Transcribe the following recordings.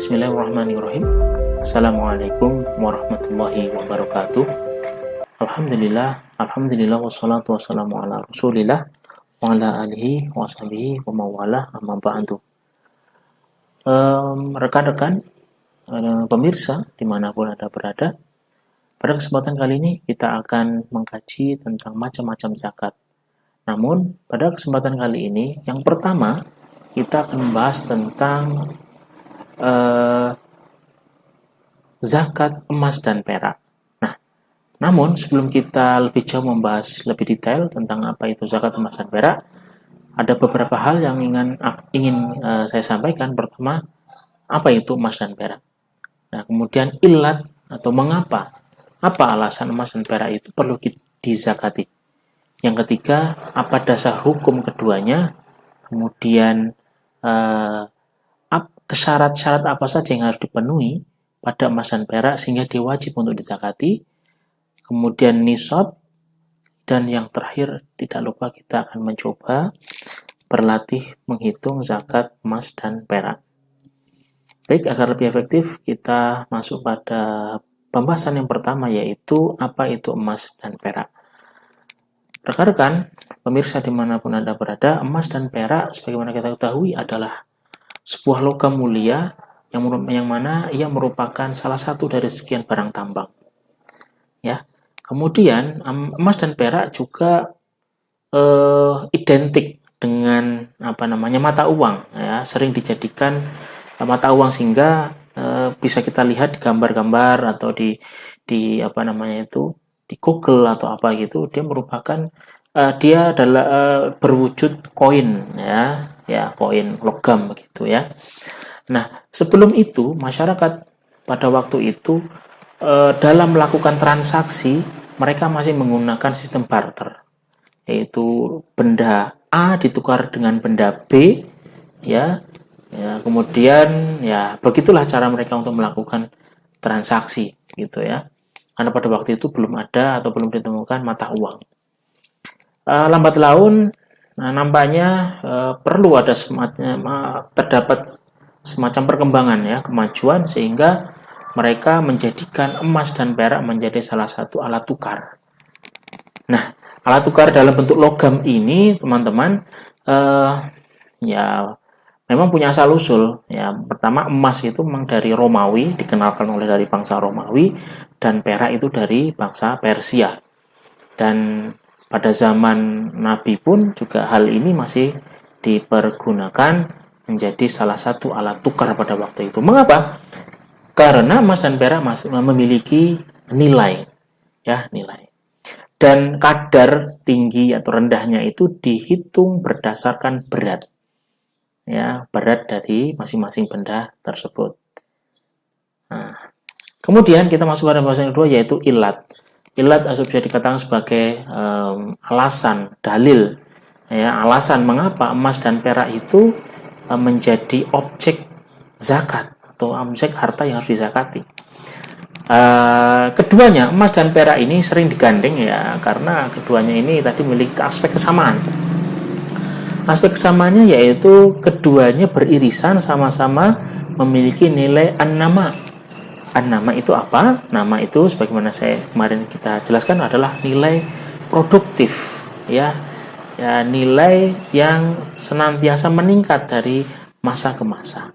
Bismillahirrahmanirrahim. Assalamualaikum warahmatullahi wabarakatuh. Alhamdulillah wassalatu wassalamu ala Rasulillah wa ala alihi wa sahbihi wa mawalah amma ba'du. Rekan-rekan pemirsa dimanapun Anda berada, pada kesempatan kali ini kita akan mengkaji tentang macam-macam zakat. Namun pada kesempatan kali ini yang pertama kita akan membahas tentang zakat emas dan perak. Nah, namun sebelum kita lebih jauh membahas lebih detail tentang apa itu zakat emas dan perak, ada beberapa hal yang ingin saya sampaikan. Pertama, apa itu emas dan perak? Nah, kemudian ilat atau mengapa, apa alasan emas dan perak itu perlu dizakati? Yang ketiga, apa dasar hukum keduanya? Kemudian syarat-syarat apa saja yang harus dipenuhi pada emas dan perak sehingga dia wajib untuk dizakati. Kemudian nisab, dan yang terakhir tidak lupa kita akan mencoba berlatih menghitung zakat emas dan perak. Baik, agar lebih efektif kita masuk pada pembahasan yang pertama, yaitu apa itu emas dan perak. Rekan-rekan pemirsa dimanapun Anda berada, emas dan perak sebagaimana kita ketahui adalah sebuah logam mulia yang mana ia merupakan salah satu dari sekian barang tambang. Ya. Kemudian emas dan perak juga identik dengan mata uang, ya, sering dijadikan mata uang sehingga bisa kita lihat di gambar-gambar atau di Google atau apa gitu, dia merupakan dia adalah berwujud koin, ya koin logam begitu ya. Nah, sebelum itu masyarakat pada waktu itu dalam melakukan transaksi mereka masih menggunakan sistem barter, yaitu benda A ditukar dengan benda B, ya kemudian ya begitulah cara mereka untuk melakukan transaksi gitu ya. Karena pada waktu itu belum ada atau belum ditemukan mata uang. Lambat laun nampaknya perlu ada terdapat semacam perkembangan, ya, kemajuan, sehingga mereka menjadikan emas dan perak menjadi salah satu alat tukar. Nah, alat tukar dalam bentuk logam ini, teman-teman, ya memang punya asal usul. Ya, pertama, emas itu memang dari Romawi, dikenalkan oleh dari bangsa Romawi, dan perak itu dari bangsa Persia. Dan pada zaman Nabi pun juga hal ini masih dipergunakan menjadi salah satu alat tukar pada waktu itu. Mengapa? Karena emas dan perak masih memiliki nilai, ya, nilai. Dan kadar tinggi atau rendahnya itu dihitung berdasarkan berat, ya, berat dari masing-masing benda tersebut. Nah, kemudian kita masuk pada pembahasan kedua, yaitu ilat. Ilat bisa dikatakan sebagai alasan, dalil, ya, alasan mengapa emas dan perak itu menjadi objek zakat atau objek harta yang harus dizakati. Keduanya, emas dan perak ini sering digandeng, ya, karena keduanya ini tadi memiliki aspek kesamaan. Aspek kesamaannya yaitu keduanya beririsan, sama-sama memiliki nilai an-nama. An-nama itu apa? Nama itu sebagaimana saya kemarin kita jelaskan adalah nilai produktif, ya, nilai yang senantiasa meningkat dari masa ke masa.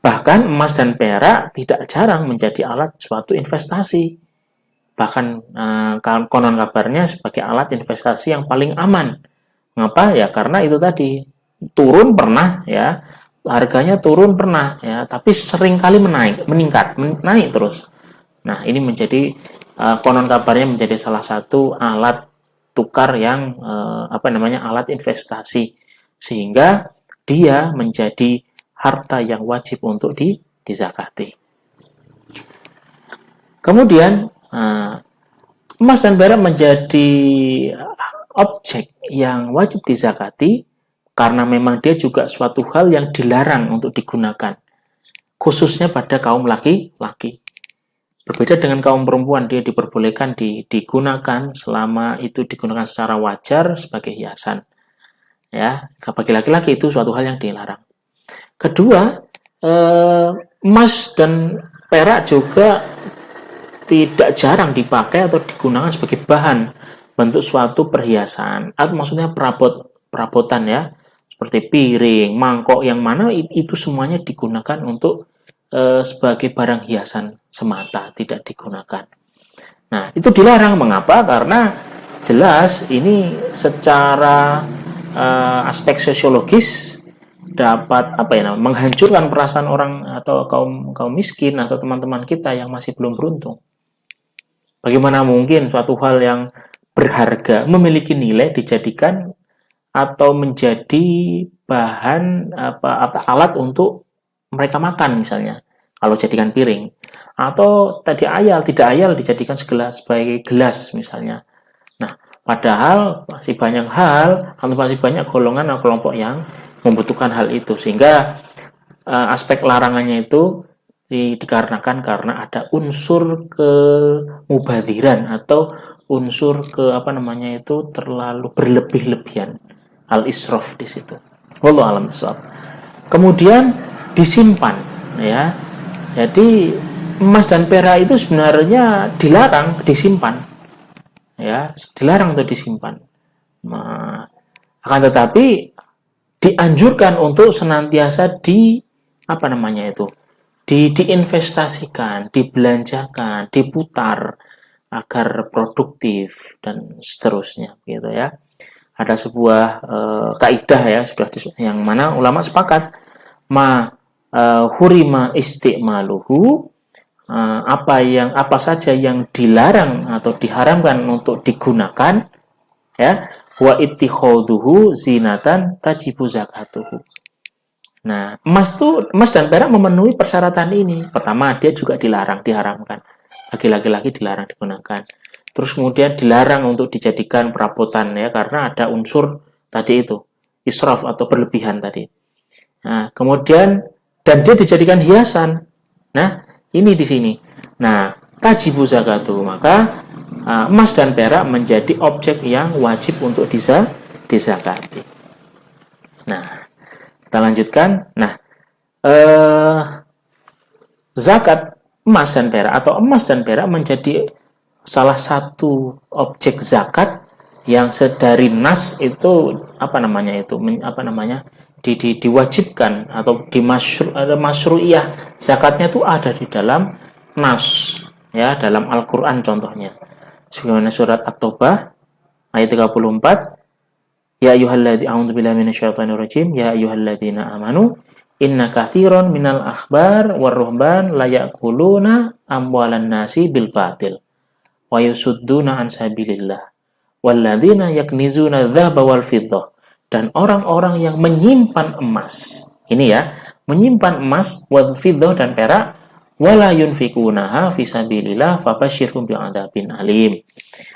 Bahkan emas dan perak tidak jarang menjadi alat suatu investasi. Bahkan konon kabarnya sebagai alat investasi yang paling aman. Mengapa? Ya karena itu tadi, turun pernah, ya, harganya turun pernah, ya, tapi sering kali meningkat, naik terus. Nah, ini menjadi konon kabarnya menjadi salah satu alat tukar yang alat investasi, sehingga dia menjadi harta yang wajib untuk dizakati. Kemudian emas dan perak menjadi objek yang wajib dizakati karena memang dia juga suatu hal yang dilarang untuk digunakan, khususnya pada kaum laki-laki. Berbeda dengan kaum perempuan, dia diperbolehkan digunakan selama itu digunakan secara wajar sebagai hiasan. Ya, bagi laki-laki itu suatu hal yang dilarang. Kedua, emas dan perak juga tidak jarang dipakai atau digunakan sebagai bahan bentuk suatu perhiasan. Atau maksudnya perabotan ya, seperti piring, mangkok yang mana itu semuanya digunakan untuk sebagai barang hiasan semata, tidak digunakan. Nah, itu dilarang. Mengapa? Karena jelas ini secara aspek sosiologis dapat menghancurkan perasaan orang atau kaum miskin atau teman-teman kita yang masih belum beruntung. Bagaimana mungkin suatu hal yang berharga memiliki nilai dijadikan atau menjadi bahan alat untuk mereka makan misalnya, kalau jadikan piring, atau tidak ayal dijadikan sebagai gelas misalnya. Nah, padahal masih banyak golongan atau kelompok yang membutuhkan hal itu, sehingga aspek larangannya itu dikarenakan karena ada unsur kemubadiran atau unsur terlalu berlebih-lebihan, al-israf di situ. Wallahu a'lam bishawab. Kemudian disimpan ya. Jadi emas dan perak itu sebenarnya dilarang disimpan. Ya, dilarang untuk disimpan. Nah, akan tetapi dianjurkan untuk senantiasa diinvestasikan, dibelanjakan, diputar agar produktif dan seterusnya gitu ya. Ada sebuah kaidah ya yang mana ulama sepakat hurima istimaluhu, apa saja yang dilarang atau diharamkan untuk digunakan ya, wa ittikhaduhu zinatan tajibu zakatuhu. Nah, emas dan perak memenuhi persyaratan ini. Pertama, dia juga diharamkan. Bagi laki-laki dilarang digunakan. Terus kemudian dilarang untuk dijadikan perabotan ya, karena ada unsur tadi itu, israf atau berlebihan tadi. Nah, kemudian dan dia dijadikan hiasan. Nah, ini di sini. Nah, tajibu zakatuhu, maka emas dan perak menjadi objek yang wajib untuk dizakati. Nah, kita lanjutkan. Nah, zakat emas dan perak atau emas dan perak menjadi salah satu objek zakat yang dari nas itu diwajibkan atau masyru'iyah zakatnya itu ada di dalam nas ya, dalam Al-Qur'an contohnya. Sebagaimana surat At-Taubah ayat 34, ya ayyuhalladzina a'udzu billahi minasyaitonir rajim, ya ayyuhalladzina amanu inna katsiran minal akhbar war-ruhban la ya'kuluna amwalan nasi bil batil wa yusudduna an sabilillah walladzina yaknizuna dzahaba wal fiddah, dan orang-orang yang menyimpan emas. Ini ya, menyimpan emas wal fiddah dan perak wala yunfikunaha fi sabilillah fabashshirhum bi'adzabin alim,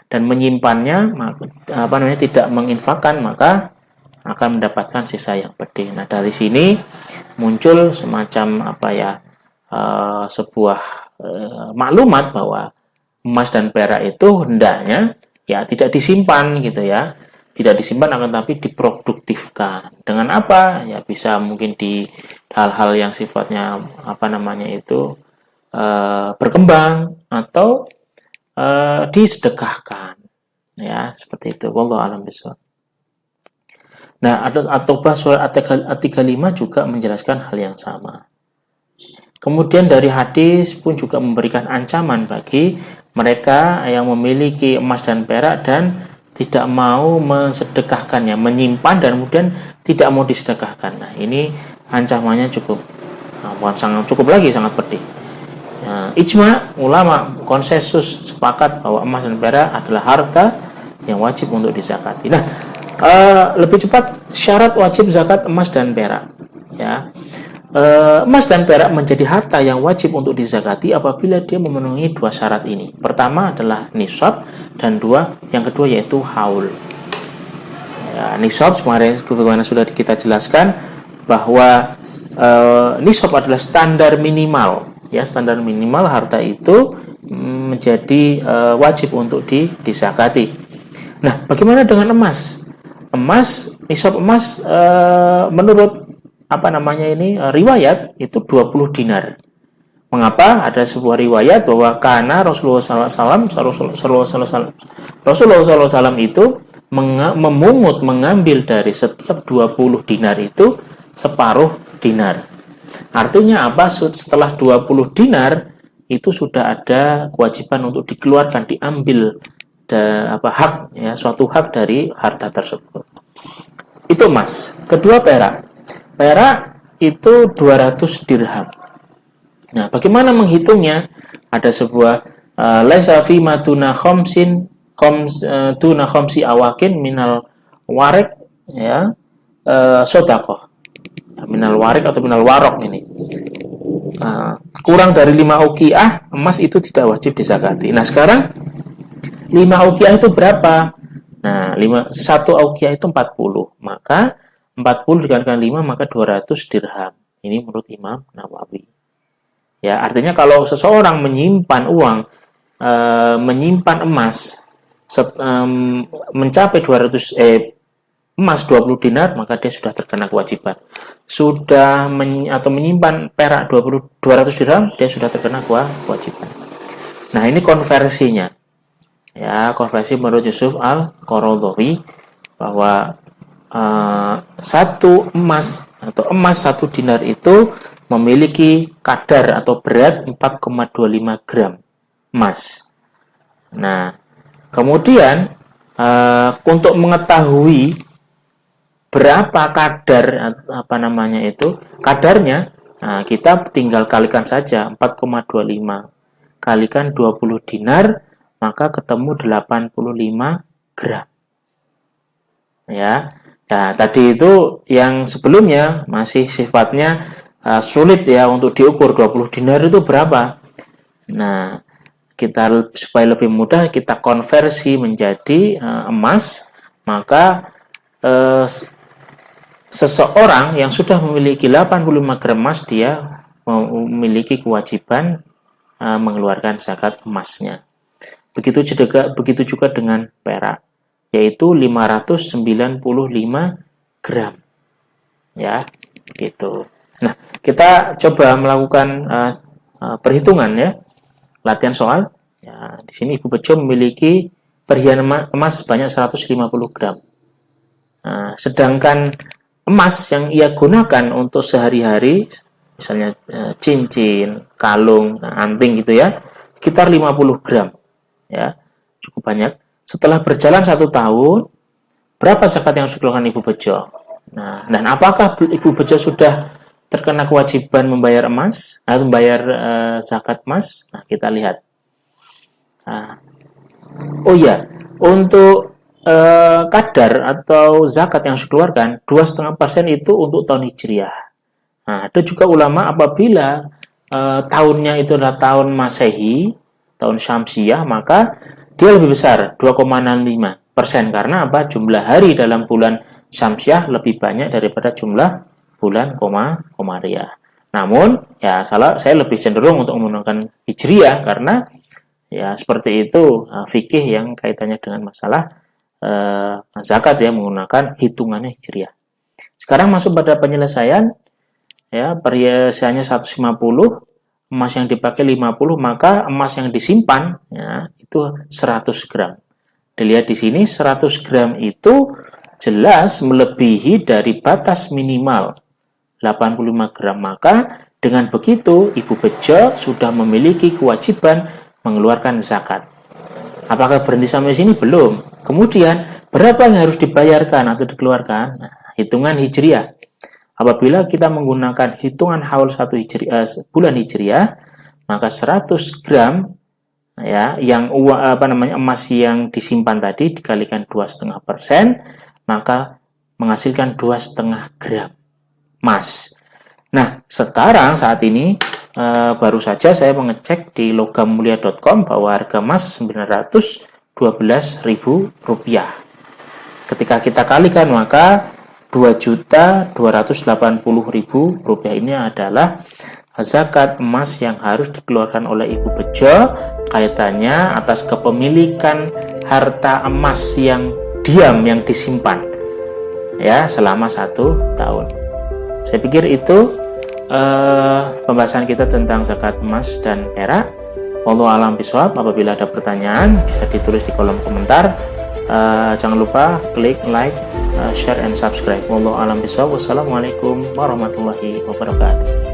dan menyimpannya tidak menginfakkan maka akan mendapatkan sisa yang pedih. Nah, dari sini muncul semacam sebuah maklumat bahwa emas dan perak itu hendaknya ya tidak disimpan gitu ya, tidak disimpan akan tapi diproduktifkan. Dengan apa? Ya bisa mungkin di hal-hal yang sifatnya berkembang atau disedekahkan ya, seperti itu. Wallahu a'lam bishawab. Nah, At-Taubah surat At-35 juga menjelaskan hal yang sama. Kemudian dari hadis pun juga memberikan ancaman bagi mereka yang memiliki emas dan perak dan tidak mau mensedekahkannya, menyimpan dan kemudian tidak mau disedekahkan. Nah, ini ancamannya cukup sangat pedih. Nah, ijma ulama konsensus sepakat bahwa emas dan perak adalah harta yang wajib untuk dizakati. Nah, lebih cepat syarat wajib zakat emas dan perak ya. Emas dan perak menjadi harta yang wajib untuk dizakati apabila dia memenuhi dua syarat ini. Pertama adalah nisab dan yang kedua yaitu haul. Ya, nisab sebagaimana sudah kita jelaskan bahwa nisab adalah standar minimal. Ya, standar minimal harta itu menjadi wajib untuk dizakati. Nah, bagaimana dengan emas? Nisab emas menurut riwayat itu 20 dinar. Mengapa? Ada sebuah riwayat bahwa karena Rasulullah SAW itu mengambil dari setiap 20 dinar itu separuh dinar. Artinya apa? Setelah 20 dinar itu sudah ada kewajiban untuk dikeluarkan, diambil hak, ya, suatu hak dari harta tersebut. Itu emas. Kedua perak. Perak itu 200 dirham. Nah, bagaimana menghitungnya? Ada sebuah laisa fi matuna tuna khamsi awakin minal warek, ya, sedekah. Minal warik atau minal warok ini. Kurang dari 5 uqiyah emas itu tidak wajib dizakati. Nah, sekarang 5 uqiyah itu berapa? Nah, 1 uqiyah itu 40. Maka 40 dikalikan 5 maka 200 dirham. Ini menurut Imam Nawawi. Ya, artinya kalau seseorang menyimpan uang, menyimpan emas mencapai 200 emas 20 dinar, maka dia sudah terkena kewajiban. Atau menyimpan perak 200 dirham, dia sudah terkena kewajiban. Nah, ini konversinya. Ya, konversi menurut Yusuf Al-Qaradawi bahwa satu emas atau emas 1 dinar itu memiliki kadar atau berat 4,25 gram emas. Nah, kemudian untuk mengetahui berapa kadar kadarnya, nah, kita tinggal kalikan saja 4,25 kalikan 20 dinar, maka ketemu 85 gram. Ya. Nah, tadi itu yang sebelumnya masih sifatnya sulit ya untuk diukur 20 dinar itu berapa. Nah, kita supaya lebih mudah kita konversi menjadi emas, maka seseorang yang sudah memiliki 85 gram emas dia memiliki kewajiban mengeluarkan zakat emasnya. Begitu juga dengan perak, yaitu 595 gram. Ya, gitu. Nah, kita coba melakukan perhitungan ya. Latihan soal. Ya, di sini Ibu Bejo memiliki perhiasan emas sebanyak 150 gram. Nah, sedangkan emas yang ia gunakan untuk sehari-hari, misalnya cincin, kalung, anting gitu ya, sekitar 50 gram. Ya, cukup banyak. Setelah berjalan 1 tahun, berapa zakat yang harus dikeluarkan Ibu Bejo? Nah, dan apakah Ibu Bejo sudah terkena kewajiban membayar emas atau membayar zakat emas? Nah, kita lihat. Oh iya, untuk kadar atau zakat yang harus dikeluarkan 2,5% itu untuk tahun Hijriah. Nah, ada juga ulama apabila tahunnya itu adalah tahun Masehi, tahun Syamsiah, maka dia lebih besar 2,65% karena apa? Jumlah hari dalam bulan Syamsiah lebih banyak daripada jumlah bulan Komariah. Namun, ya saya lebih cenderung untuk menggunakan Hijriah karena ya seperti itu fikih yang kaitannya dengan masalah zakat ya, menggunakan hitungannya Hijriah. Sekarang masuk pada penyelesaian ya, perhiasannya 150, emas yang dipakai 50, maka emas yang disimpan ya itu 100 gram. Dilihat di sini 100 gram itu jelas melebihi dari batas minimal 85 gram, maka dengan begitu Ibu Bejo sudah memiliki kewajiban mengeluarkan zakat. Apakah berhenti sampai sini? Belum. Kemudian berapa yang harus dibayarkan atau dikeluarkan? Nah, hitungan Hijriah. Apabila kita menggunakan hitungan haul 1 bulan Hijriah, maka 100 gram ya yang emas yang disimpan tadi dikalikan 2,5%, maka menghasilkan 2,5 gram emas. Nah, sekarang saat ini baru saja saya mengecek di logammulia.com bahwa harga emas Rp912.000. Ketika kita kalikan maka Rp2.280.000 ini adalah zakat emas yang harus dikeluarkan oleh Ibu Bejo kaitannya atas kepemilikan harta emas yang diam yang disimpan ya selama 1 tahun. Saya pikir itu pembahasan kita tentang zakat emas dan perak. Wallahu a'lam bishawab. Apabila ada pertanyaan bisa ditulis di kolom komentar. Jangan lupa klik like, share and subscribe. Wallahu a'lam bishawab. Wassalamualaikum warahmatullahi wabarakatuh.